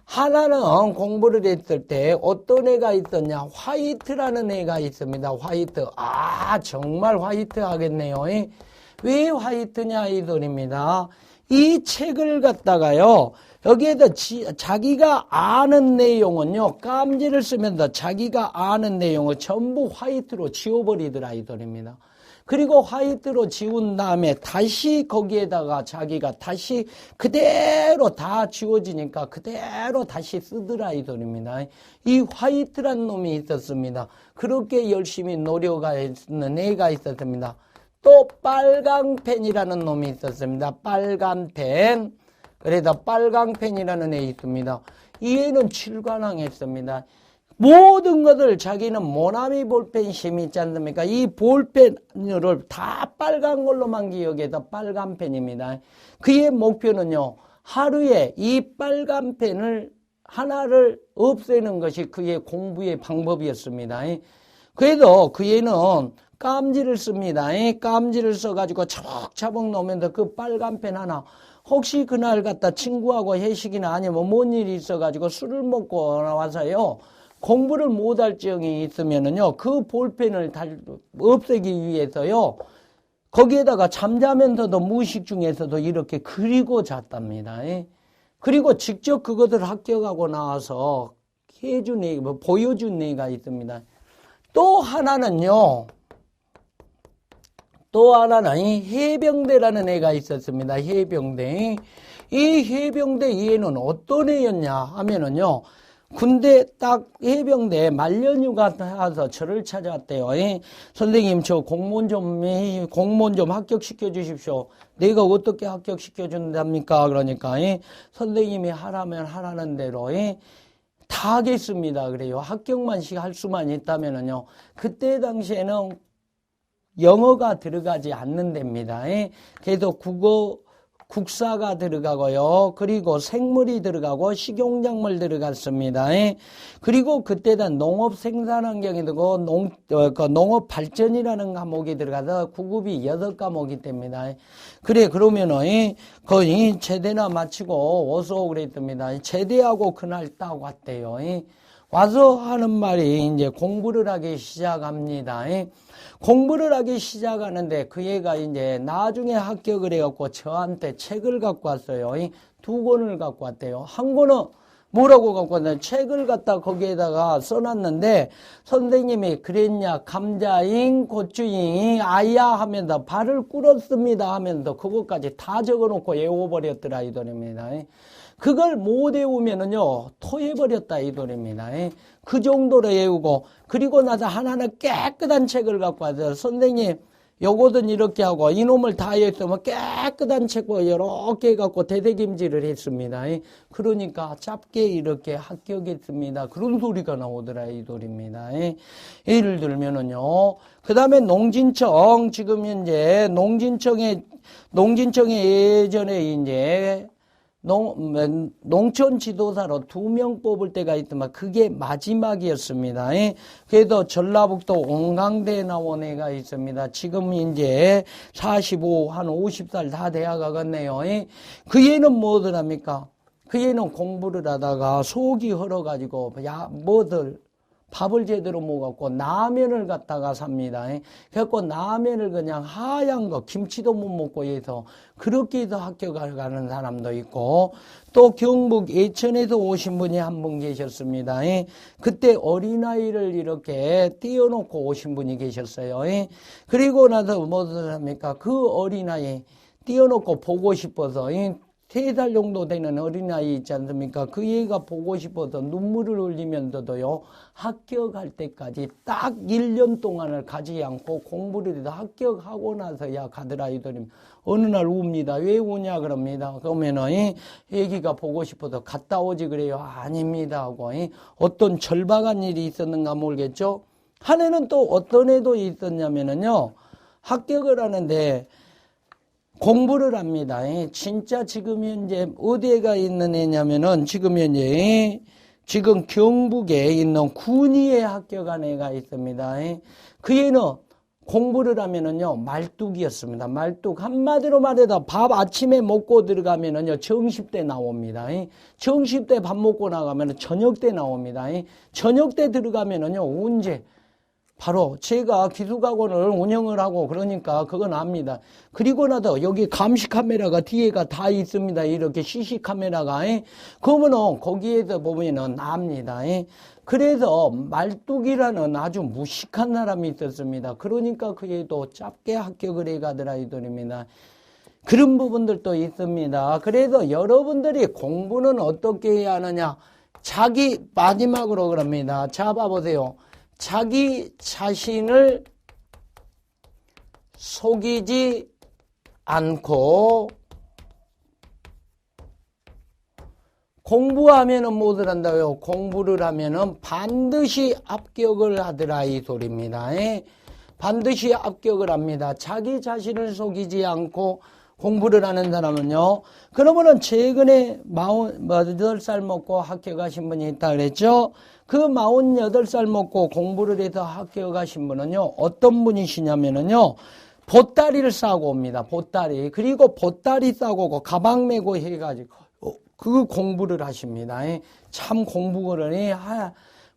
하나는 공부를 했을 때 어떤 애가 있었냐? 화이트라는 애가 있습니다. 화이트. 아, 정말 화이트 하겠네요. 왜 화이트냐? 아이돌입니다. 이 책을 갖다가요. 여기에다 자기가 아는 내용은요. 깜지를 쓰면서 자기가 아는 내용을 전부 화이트로 지워버리더라 아이돌입니다. 그리고 화이트로 지운 다음에 다시 거기에다가 자기가 다시 그대로 다 지워지니까 그대로 다시 쓰더라 아이돌입니다. 이 화이트란 놈이 있었습니다. 그렇게 열심히 노력하는 애가 있었습니다. 또 빨강펜이라는 놈이 있었습니다. 빨간펜. 그래서 빨강펜이라는 애 있습니다. 이 애는 칠관왕했습니다. 모든 것을 자기는 모나미 볼펜 심이 있지 않습니까? 이 볼펜을 다 빨간 걸로만 기억해서 빨간 펜입니다. 그의 목표는요, 하루에 이 빨간 펜을 하나를 없애는 것이 그의 공부의 방법이었습니다. 그래도 그 애는 깜지를 씁니다. 깜지를 써가지고 차벅차벅 놓으면서 그 빨간 펜 하나, 혹시 그날 갔다 친구하고 회식이나 아니면 뭔 일이 있어가지고 술을 먹고 나와서요, 공부를 못할 지형이 있으면은요, 그 볼펜을 없애기 위해서요, 거기에다가 잠자면서도 무의식 중에서도 이렇게 그리고 잤답니다. 그리고 직접 그것을 합격하고 나와서 해준 애, 보여준 애가 있습니다. 또 하나는 이 해병대라는 애가 있었습니다. 해병대. 이 해병대 얘는 어떤 애였냐 하면은요, 군대 딱 해병대 말년휴가 가서 저를 찾아왔대요. 선생님 저 공무원 좀 합격시켜 주십시오. 내가 어떻게 합격시켜 준답니까? 그러니까 선생님이 하라면 하라는 대로 다 하겠습니다. 그래요. 합격만 할 수만 있다면은요. 그때 당시에는 영어가 들어가지 않는 데입니다. 그래서 국사가 들어가고요. 그리고 생물이 들어가고 식용작물 들어갔습니다. 그리고 그때는 농업 생산 환경이 되고 농업 발전이라는 과목이 들어가서 9급이 6과목이 됩니다. 그러면은 거의 제대나 마치고 어서 그랬답니다. 제대하고 그날 딱 왔대요. 와서 하는 말이 이제 공부를 하기 시작합니다. 공부를 하기 시작하는데 그 애가 이제 나중에 합격을 해갖고 저한테 책을 갖고 왔어요. 2권을 갖고 왔대요. 한 권은 뭐라고 갖고 왔냐? 책을 갖다 거기에다가 써놨는데 선생님이 그랬냐? 감자잉, 고추잉, 아야 하면서 발을 꿇었습니다 하면서 그것까지 다 적어놓고 외워버렸더라 이더랍니다. 그걸 못 외우면은요, 토해버렸다 이더랍니다. 그 정도로 외우고, 그리고 나서 하나는 깨끗한 책을 갖고 와서, 선생님, 요거든 이렇게 하고, 이놈을 다 했으면 깨끗한 책을 이렇게 갖고 대대김질을 했습니다. 그러니까 짧게 이렇게 합격했습니다. 그런 소리가 나오더라 이더랍니다. 예를 들면은요, 그 다음에 농진청, 지금 현재 농진청에 예전에 이제, 농촌 지도사로 2명 뽑을 때가 있더만 그게 마지막이었습니다. 그래도 전라북도 온강대에 나온 애가 있습니다. 지금 이제 45, 한 50살 다 돼야 가겠네요. 그 애는 뭐더랍니까? 그 애는 공부를 하다가 속이 흘러가지고 밥을 제대로 못 갖고 라면을 갖다가 삽니다. 그래갖고 라면을 그냥 하얀 거 김치도 못 먹고 해서 그렇게 해서 합격을 가는 사람도 있고, 또 경북 예천에서 오신 분이 한 분 계셨습니다. 그때 어린아이를 이렇게 띄워놓고 오신 분이 계셨어요. 그리고 나서 뭐를 합니까? 그 어린아이 띄워놓고 보고 싶어서 3살 정도 되는 어린아이 있지 않습니까? 그 애가 보고 싶어서 눈물을 흘리면서도요, 합격할 때까지 딱 1년 동안을 가지 않고 공부를 해서 합격하고 나서야 가더라 이더니 어느 날 웁니다. 왜 우냐 그럽니다. 그러면은 애기가 보고 싶어서 갔다 오지 그래요. 아닙니다 하고 어떤 절박한 일이 있었는가 모르겠죠. 한 애는 또 어떤 애도 있었냐면은요, 합격을 하는데 공부를 합니다. 진짜 지금 현재 어디가 있는 애냐면은 지금 현재 지금 경북에 있는 군위에 합격한 애가 있습니다. 그 애는 공부를 하면은요, 말뚝이었습니다. 말뚝. 한마디로 말해서 밥 아침에 먹고 들어가면은요, 정시 때 나옵니다. 정시 때 밥 먹고 나가면은 저녁 때 나옵니다. 저녁 때 들어가면은요, 언제? 바로 제가 기술학원을 운영을 하고 그러니까 그건 압니다. 그리고 나서 여기 감시 카메라가 뒤에가 다 있습니다. 이렇게 CC 카메라가. 그러면은 거기에서 보면은 압니다. 그래서 말뚝이라는 아주 무식한 사람이 있었습니다. 그러니까 그에도 짧게 합격을 해가더라 이들입니다. 그런 부분들도 있습니다. 그래서 여러분들이 공부는 어떻게 해야 하느냐? 자기 마지막으로 그럽니다. 자 봐보세요. 자기 자신을 속이지 않고 공부하면은 뭐를 한다고요? 공부를 하면은 반드시 합격을 하더라 이 소리입니다. 반드시 합격을 합니다. 자기 자신을 속이지 않고 공부를 하는 사람은요. 그러면은 최근에 48살 먹고 합격하신 분이 있다 그랬죠? 그 48살 먹고 공부를 해서 합격하신 분은요. 어떤 분이시냐면은요. 보따리를 싸고 옵니다. 보따리. 그리고 보따리 싸고 오고 가방 메고 해가지고 그 공부를 하십니다. 참 공부를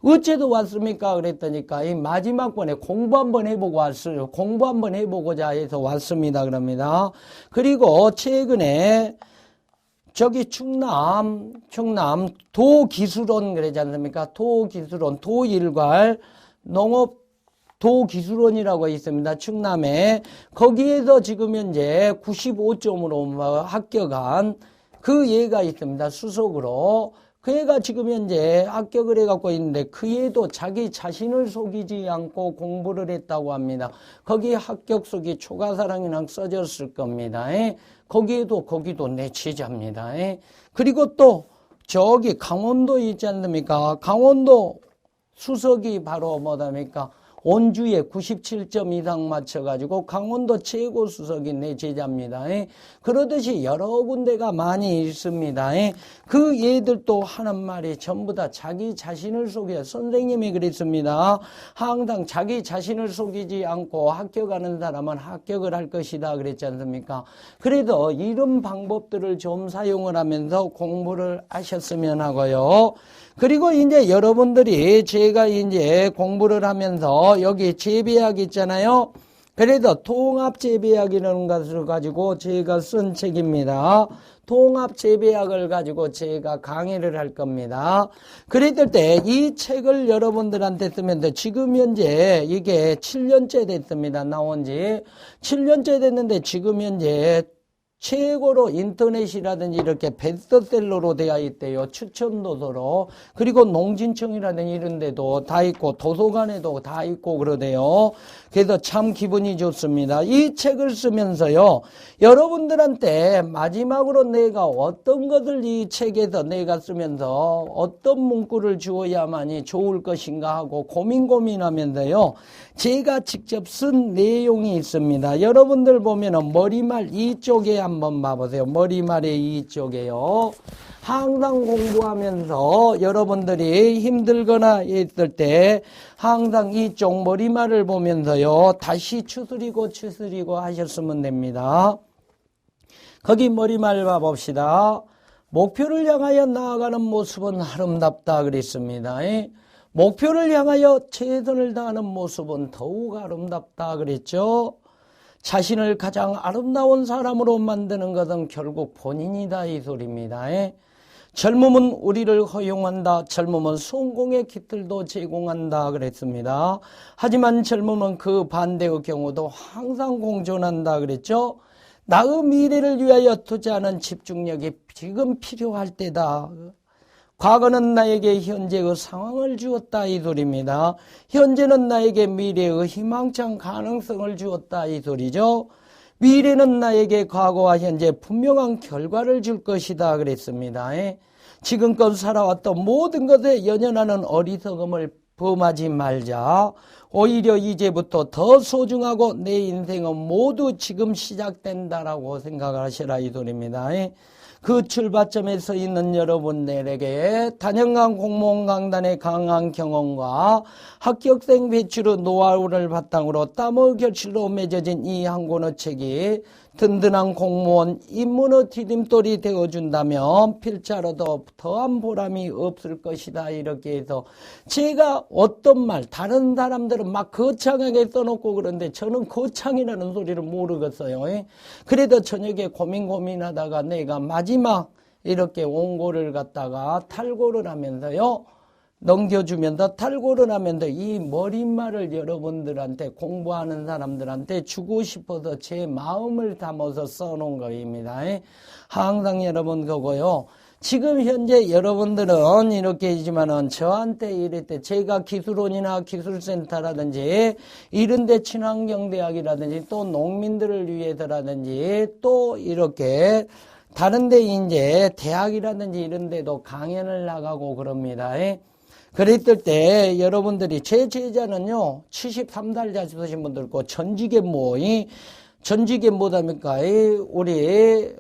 어째도 왔습니까? 그랬더니까 이 마지막 번에 공부 한번 해보고 왔어요. 공부 한번 해보고자 해서 왔습니다. 그럽니다. 그리고 최근에 저기 충남 도기술원 그러지 않습니까? 도기술원, 도일괄 농업 도기술원이라고 있습니다. 충남에. 거기에서 지금 현재 95점으로 합격한 그 얘가 있습니다. 수석으로. 그 애가 지금 현재 합격을 해갖고 있는데 그 애도 자기 자신을 속이지 않고 공부를 했다고 합니다. 거기 합격석이 초가사랑이랑 써졌을 겁니다. 거기도 내 제자입니다. 그리고 또 저기 강원도 있지 않습니까? 강원도 수석이 바로 뭐답니까? 원주에 97점 이상 맞춰가지고 강원도 최고 수석이 내 제자입니다. 그러듯이 여러 군데가 많이 있습니다. 그 얘들도 하는 말이 전부 다 자기 자신을 속여. 선생님이 그랬습니다. 항상 자기 자신을 속이지 않고 합격하는 사람은 합격을 할 것이다 그랬지 않습니까? 그래도 이런 방법들을 좀 사용을 하면서 공부를 하셨으면 하고요. 그리고 이제 여러분들이 제가 이제 공부를 하면서 여기 재배학 있잖아요. 그래서 통합재배학이라는 것을 가지고 제가 쓴 책입니다. 통합재배학을 가지고 제가 강의를 할 겁니다. 그랬을 때 이 책을 여러분들한테 쓰면 돼. 지금 현재 이게 7년째 됐습니다. 나온 지 7년째 됐는데 지금 현재 최고로 인터넷이라든지 이렇게 베스트셀러로 되어 있대요. 추천도서로. 그리고 농진청이라든지 이런 데도 다 있고 도서관에도 다 있고 그러대요. 그래서 참 기분이 좋습니다. 이 책을 쓰면서요. 여러분들한테 마지막으로 내가 어떤 것을 이 책에서 내가 쓰면서 어떤 문구를 주어야만이 좋을 것인가 하고 고민하면서요. 제가 직접 쓴 내용이 있습니다. 여러분들 보면은 머리말 이쪽에 한번 봐보세요. 머리말의 이쪽에요. 항상 공부하면서 여러분들이 힘들거나 했을 때 항상 이쪽 머리말을 보면서요. 다시 추스리고 하셨으면 됩니다. 거기 머리말 봐봅시다. 목표를 향하여 나아가는 모습은 아름답다 그랬습니다. 목표를 향하여 최선을 다하는 모습은 더욱 아름답다 그랬죠. 자신을 가장 아름다운 사람으로 만드는 것은 결국 본인이다 이 소리입니다. 젊음은 우리를 허용한다. 젊음은 성공의 깃들도 제공한다 그랬습니다. 하지만 젊음은 그 반대의 경우도 항상 공존한다 그랬죠. 나의 미래를 위하여 투자하는 집중력이 지금 필요할 때다. 과거는 나에게 현재의 상황을 주었다 이 소리입니다. 현재는 나에게 미래의 희망찬 가능성을 주었다 이 소리죠. 미래는 나에게 과거와 현재 분명한 결과를 줄 것이다 그랬습니다. 지금껏 살아왔던 모든 것에 연연하는 어리석음을 범하지 말자. 오히려 이제부터 더 소중하고 내 인생은 모두 지금 시작된다라고 생각을 하시라 이 소리입니다. 그 출발점에 서 있는 여러분들에게 단연간 공무원 강단의 강한 경험과 합격생 배출의 노하우를 바탕으로 땀의 결실로 맺어진 이 한 권의 책이 든든한 공무원 입문의 디딤돌이 되어준다면 필자로도 더한 보람이 없을 것이다. 이렇게 해서 제가 어떤 말 다른 사람들은 막 거창하게 써놓고 그런데 저는 거창이라는 소리를 모르겠어요. 그래도 저녁에 고민하다가 내가 마지막 이렇게 원고를 갖다가 탈고를 하면서요 넘겨주면서 탈고를 하면서 이 머릿말을 여러분들한테 공부하는 사람들한테 주고 싶어서 제 마음을 담아서 써놓은 거입니다. 항상 여러분 그거요. 지금 현재 여러분들은 이렇게 있지만은 저한테 이럴 때 제가 기술원이나 기술센터라든지 이런 데 친환경대학이라든지 또 농민들을 위해서라든지 또 이렇게 다른 데 이제 대학이라든지 이런 데도 강연을 나가고 그럽니다. 그랬을 때 여러분들이 제 제자는요 73달 자수신 분들 있고 전직에 뭐답니까 우리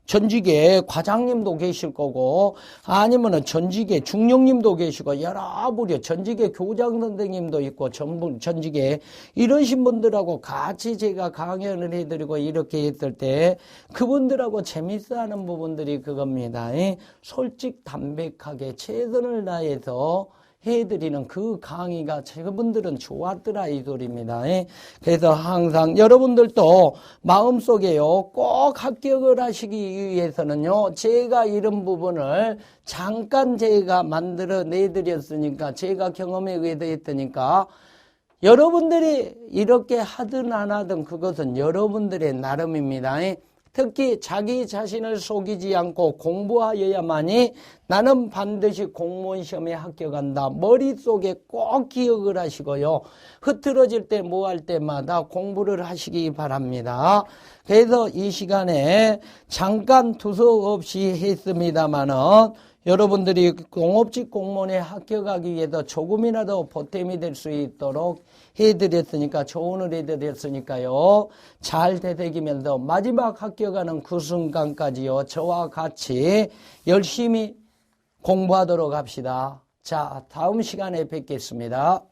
전직에 과장님도 계실 거고 아니면은 전직에 중령님도 계시고 여러 부류 전직에 교장 선생님도 있고 전직에 이러신 분들하고 같이 제가 강연을 해드리고 이렇게 했을 때 그분들하고 재밌어하는 부분들이 그겁니다. 솔직 담백하게 최선을 다해서 해드리는 그 강의가 저분들은 좋았더라 이 소리입니다. 그래서 항상 여러분들도 마음속에요 꼭 합격을 하시기 위해서는요 제가 이런 부분을 잠깐 제가 만들어 내드렸으니까 제가 경험에 의해서 했으니까 여러분들이 이렇게 하든 안 하든 그것은 여러분들의 나름입니다. 특히 자기 자신을 속이지 않고 공부하여야만이 나는 반드시 공무원 시험에 합격한다. 머릿속에 꼭 기억을 하시고요. 흐트러질 때 뭐 할 때마다 공부를 하시기 바랍니다. 그래서 이 시간에 잠깐 두서 없이 했습니다마는 여러분들이 공업직 공무원에 합격하기 위해서 조금이라도 보탬이 될 수 있도록 해드렸으니까 조언을 해드렸으니까요. 잘 되새기면서 마지막 합격하는 그 순간까지요. 저와 같이 열심히 공부하도록 합시다. 자, 다음 시간에 뵙겠습니다.